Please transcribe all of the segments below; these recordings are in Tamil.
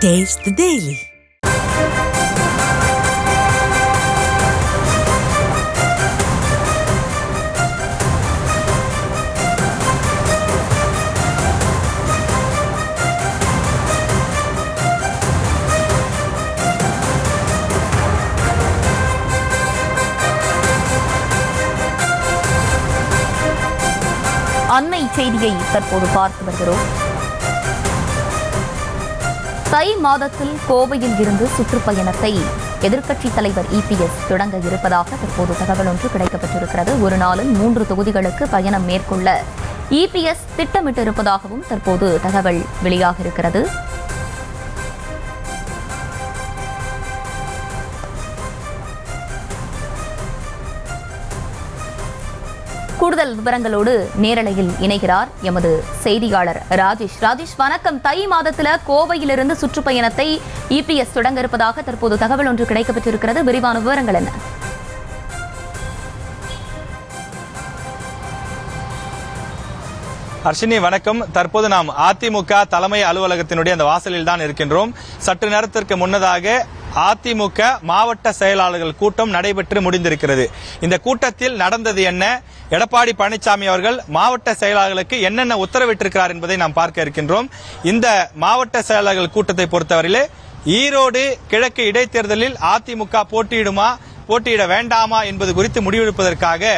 Taste the Daily. அண்மை செய்தியை தற்போது பார்த்து வருகிறோம். தை மாதத்தில் கோவையில் இருந்து சுற்றுப்பயணத்தை எதிர்க்கட்சித் தலைவர் EPS தொடங்க இருப்பதாக தற்போது தகவல் ஒன்று கிடைக்கப்பட்டிருக்கிறது. ஒரு நாளில் 3 தொகுதிகளுக்கு பயணம் மேற்கொள்ள EPS திட்டமிட்டிருப்பதாகவும் தற்போது தகவல் வெளியாக இருக்கிறது. கூடுதல் விவரங்களோடு நேரலையில் இணைகிறார் எமது செய்தியாளர் ராஜேஷ். ராஜேஷ், வணக்கம். தை மாதத்தில் கோவையிலிருந்து சுற்றுப்பயணத்தை EPS தொடங்க இருப்பதாக தற்போது தகவல் ஒன்று கிடைக்கப்பட்டிருக்கிறது. விரிவான விவரங்கள் என்ன? ஹர்ஷினி, வணக்கம். தற்போது நாம் அதிமுக தலைமை அலுவலகத்தினுடைய அந்த வாசலில் தான் இருக்கின்றோம். சற்று நேரத்திற்கு முன்னதாக அதிமுக மாவட்ட செயலாளர்கள் கூட்டம் நடைபெற்று முடிந்திருக்கிறது. இந்த கூட்டத்தில் நடந்தது என்ன, எடப்பாடி பழனிசாமி அவர்கள் மாவட்ட செயலாளர்களுக்கு என்னென்ன உத்தரவிட்டிருக்கிறார் என்பதை நாம் பார்க்க இருக்கின்றோம். இந்த மாவட்ட செயலாளர்கள் கூட்டத்தை பொறுத்தவரையிலே ஈரோடு கிழக்கு இடைத்தேர்தலில் அதிமுக போட்டியிட வேண்டாமா என்பது குறித்து முடிவெடுப்பதற்காக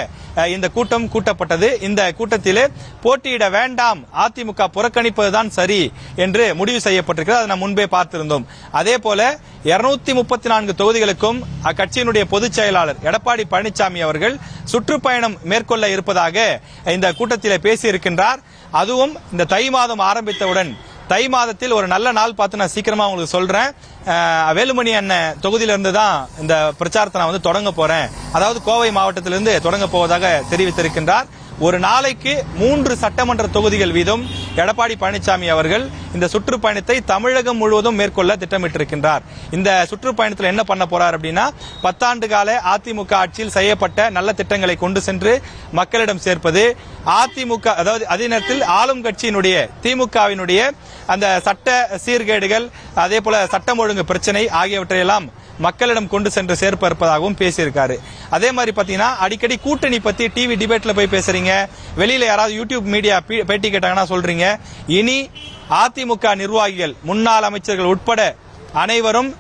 இந்த கூட்டம் கூட்டப்பட்டது. இந்த கூட்டத்திலே போட்டியிட வேண்டாம், அதிமுக புறக்கணிப்பதுதான் சரி என்று முடிவு செய்யப்பட்டிருக்கிறது. அதை நாம் முன்பே பார்த்திருந்தோம். அதே போல 234 தொகுதிகளுக்கும் அக்கட்சியினுடைய பொதுச் செயலாளர் எடப்பாடி பழனிசாமி அவர்கள் சுற்றுப்பயணம் மேற்கொள்ள இருப்பதாக இந்த கூட்டத்திலே பேசியிருக்கின்றார். அதுவும் இந்த தை மாதம் ஆரம்பித்தவுடன், தை மாதத்தில் ஒரு நல்ல நாள் பார்த்து நான் சீக்கிரமா உங்களுக்கு சொல்றேன். வேலுமணி அண்ணன் தொகுதியிலிருந்து தான் இந்த பிரச்சாரத்தை நான் தொடங்க போறேன், அதாவது கோவை மாவட்டத்திலிருந்து தொடங்க போவதாக தெரிவித்திருக்கின்றார். ஒரு நாளைக்கு 3 சட்டமன்ற தொகுதிகள் வீதம் எடப்பாடி பழனிசாமி அவர்கள் இந்த சுற்றுப்பயணத்தை தமிழகம் முழுவதும் மேற்கொள்ள திட்டமிட்டிருக்கின்றார். இந்த சுற்றுப்பயணத்தில் என்ன பண்ண போறார் அப்படின்னா, 10 ஆண்டு கால அதிமுக ஆட்சியில் செய்யப்பட்ட நல்ல திட்டங்களை கொண்டு சென்று மக்களிடம் சேர்ப்பது, அதிமுக அதாவது அதே நேரத்தில் ஆளும் கட்சியினுடைய திமுகவினுடைய அந்த சட்ட சீர்கேடுகள், அதே போல சட்டம் ஒழுங்கு பிரச்சனை ஆகியவற்றையெல்லாம் மக்களிடம் கொண்டு சென்று சேர்ப்ப இருப்பதாகவும் பேசியிருக்காரு. அதே மாதிரி பாத்தீங்கன்னா அடிக்கடி கூட்டணி பத்தி டிவி டிபேட்ல போய் பேசுறீங்க, வெளியில யாராவது யூடியூப் மீடியா பேட்டி கேட்டாங்கன்னா சொல்றீங்க. இனி அதிமுக நிர்வாகிகள், முன்னாள் அமைச்சர்கள் உட்பட அனைவரும்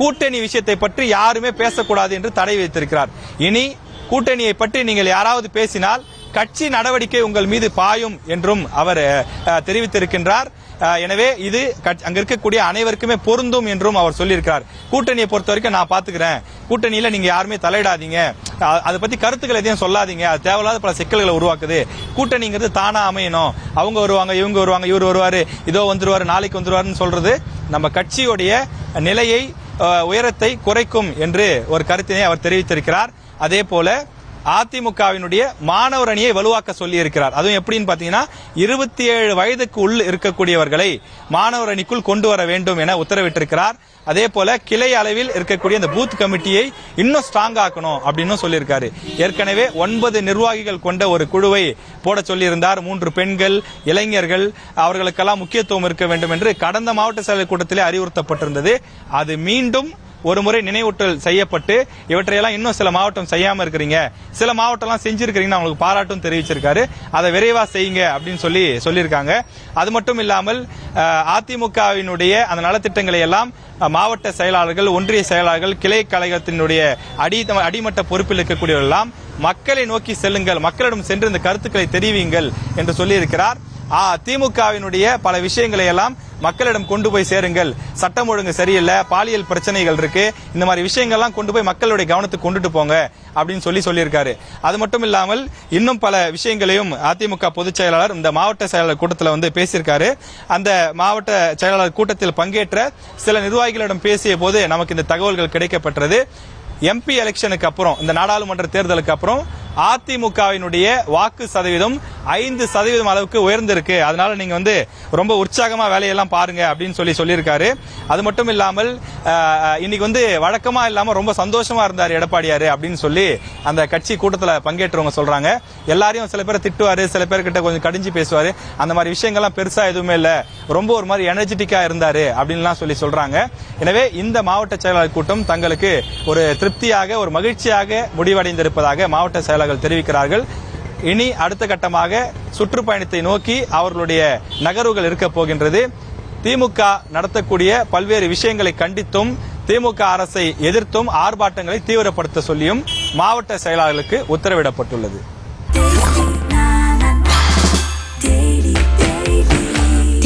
கூட்டணி விஷயத்தை பற்றி யாருமே பேசக்கூடாது என்று தடை வைத்திருக்கிறார். இனி கூட்டணியை பற்றி நீங்கள் யாராவது பேசினால் கட்சி நடவடிக்கை உங்கள் மீது பாயும் என்றும் அவர் தெரிவித்திருக்கின்றார். எனவே இது அங்க இருக்கக்கூடிய அனைவருக்குமே பொருந்தும் என்றும் அவர் சொல்லியிருக்கிறார். கூட்டணியை பொறுத்த வரைக்கும் நான் பாத்துக்கிறேன், கூட்டணியில நீங்க யாருமே தலையிடாதீங்க, அதை பத்தி கருத்துக்கள் எதையும் சொல்லாதீங்க, அது தேவையில்லாத பல சிக்கல்களை உருவாக்குது. கூட்டணிங்கிறது தானா அமையணும், அவங்க வருவாங்க, இவங்க வருவாங்க, இவர் வருவாரு, இதோ வந்துருவாரு, நாளைக்கு வந்துருவாருன்னு சொல்றது நம்ம கட்சியுடைய நிலையை, உயரத்தை குறைக்கும் என்று ஒரு கருத்தினை அவர் தெரிவித்திருக்கிறார். அதே போல அதிமுகவினுடைய மாணவர் அணியை வலுவாக்க சொல்லி இருக்கிறார். அதுவும் எப்படின்னு பாத்தீங்கன்னா 27 வயதுக்கு உள் இருக்கக்கூடியவர்களை மாணவர் அணிக்குள் கொண்டு வர வேண்டும் என உத்தரவிட்டிருக்கிறார். அதே போல கிளை அளவில் இருக்கக்கூடிய இந்த பூத் கமிட்டியை இன்னும் ஸ்ட்ராங் ஆக்கணும் அப்படின்னு சொல்லியிருக்காரு. ஏற்கனவே 9 நிர்வாகிகள் கொண்ட ஒரு குழுவை போட சொல்லியிருந்தார். 3 பெண்கள், இளைஞர்கள், அவர்களுக்கெல்லாம் முக்கியத்துவம் இருக்க வேண்டும் என்று கடந்த மாவட்ட செயலர் கூட்டத்திலே அறிவுறுத்தப்பட்டிருந்தது. அது மீண்டும் ஒரு முறை நினைவூட்டல் செய்யப்பட்டு இவற்றையெல்லாம் இன்னும் சில மாவட்டம் செய்யாம இருக்கிறீங்க, சில மாவட்டம்லாம் செஞ்சிருக்கிறீங்கன்னா அவங்களுக்கு பாராட்டும் தெரிவிச்சிருக்காரு. அதை விரைவா செய்யுங்க அப்படின்னு சொல்லியிருக்காங்க. அது மட்டும் இல்லாமல் அதிமுகவினுடைய அந்த நலத்திட்டங்களை எல்லாம் மாவட்ட செயலாளர்கள், ஒன்றிய செயலாளர்கள், கிளை கழகத்தினுடைய அடிமட்ட பொறுப்பில் இருக்கக்கூடியவர்கள் எல்லாம் மக்களை நோக்கி செல்லுங்கள், மக்களிடம் சென்று இந்த கருத்துக்களை தெரிவிங்கள் என்று சொல்லியிருக்கிறார். திமுகவினுடைய பல விஷயங்களை எல்லாம் மக்களிடம் கொண்டு போய் சேருங்கள், சட்டம் ஒழுங்கு சரியில்லை, பாலியல் பிரச்சனைகள் இருக்கு, இந்த மாதிரி விஷயங்கள்லாம் கொண்டு போய் மக்களுடைய கவனத்துக்கு கொண்டுட்டு போங்க அப்படின்னு சொல்லியிருக்காரு. அது மட்டும் இல்லாமல் இன்னும் பல விஷயங்களையும் அதிமுக பொதுச் செயலாளர் இந்த மாவட்ட செயலாளர் கூட்டத்தில் பேசியிருக்காரு. அந்த மாவட்ட செயலாளர் கூட்டத்தில் பங்கேற்ற சில நிர்வாகிகளிடம் பேசிய போது நமக்கு இந்த தகவல்கள் கிடைக்கப்பட்டது. MP எலெக்ஷனுக்கு அப்புறம், இந்த நாடாளுமன்ற தேர்தலுக்கு அப்புறம் அதிமுகவினுடைய வாக்கு சதவீதம் 5% அளவுக்கு உயர்ந்திருக்கு. அதனால நீங்க வந்து ரொம்ப உற்சாகமா வேலையெல்லாம் பாருங்க அப்படின்னு சொல்லியிருக்காரு. அது மட்டும் இல்லாமல் இன்னைக்கு வந்து வழக்கமா இல்லாம ரொம்ப சந்தோஷமா இருந்தார் எடப்பாடியாரு அப்படின்னு சொல்லி அந்த கட்சி கூட்டத்தில் பங்கேற்றவங்க சொல்றாங்க. எல்லாரையும் சில பேர் திட்டுவாரு, சில பேர்கிட்ட கொஞ்சம் கடிஞ்சு பேசுவாரு. அந்த மாதிரி விஷயங்கள்லாம் பெருசா எதுவுமே இல்ல, ரொம்ப ஒரு மாதிரி எனர்ஜெட்டிக்கா இருந்தாரு அப்படின்லாம் சொல்றாங்க. எனவே இந்த மாவட்ட செயலாளர் கூட்டம் தங்களுக்கு ஒரு திருப்தியாக, ஒரு மகிழ்ச்சியாக முடிவடைந்திருப்பதாக மாவட்ட செயலாளர்கள் தெரிவிக்கிறார்கள். இனி அடுத்த கட்டமாக சுற்றுப்பயணத்தை நோக்கி அவர்களுடைய நகர்வுகள் இருக்க போகின்றது. திமுக நடத்தக்கூடிய பல்வேறு விஷயங்களை கண்டித்தும் திமுக அரசை எதிர்த்தும் ஆர்ப்பாட்டங்களை தீவிரப்படுத்த சொல்லியும் மாவட்ட செயலாளர்களுக்கு உத்தரவிடப்பட்டுள்ளது.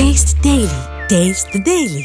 Taste the Daily.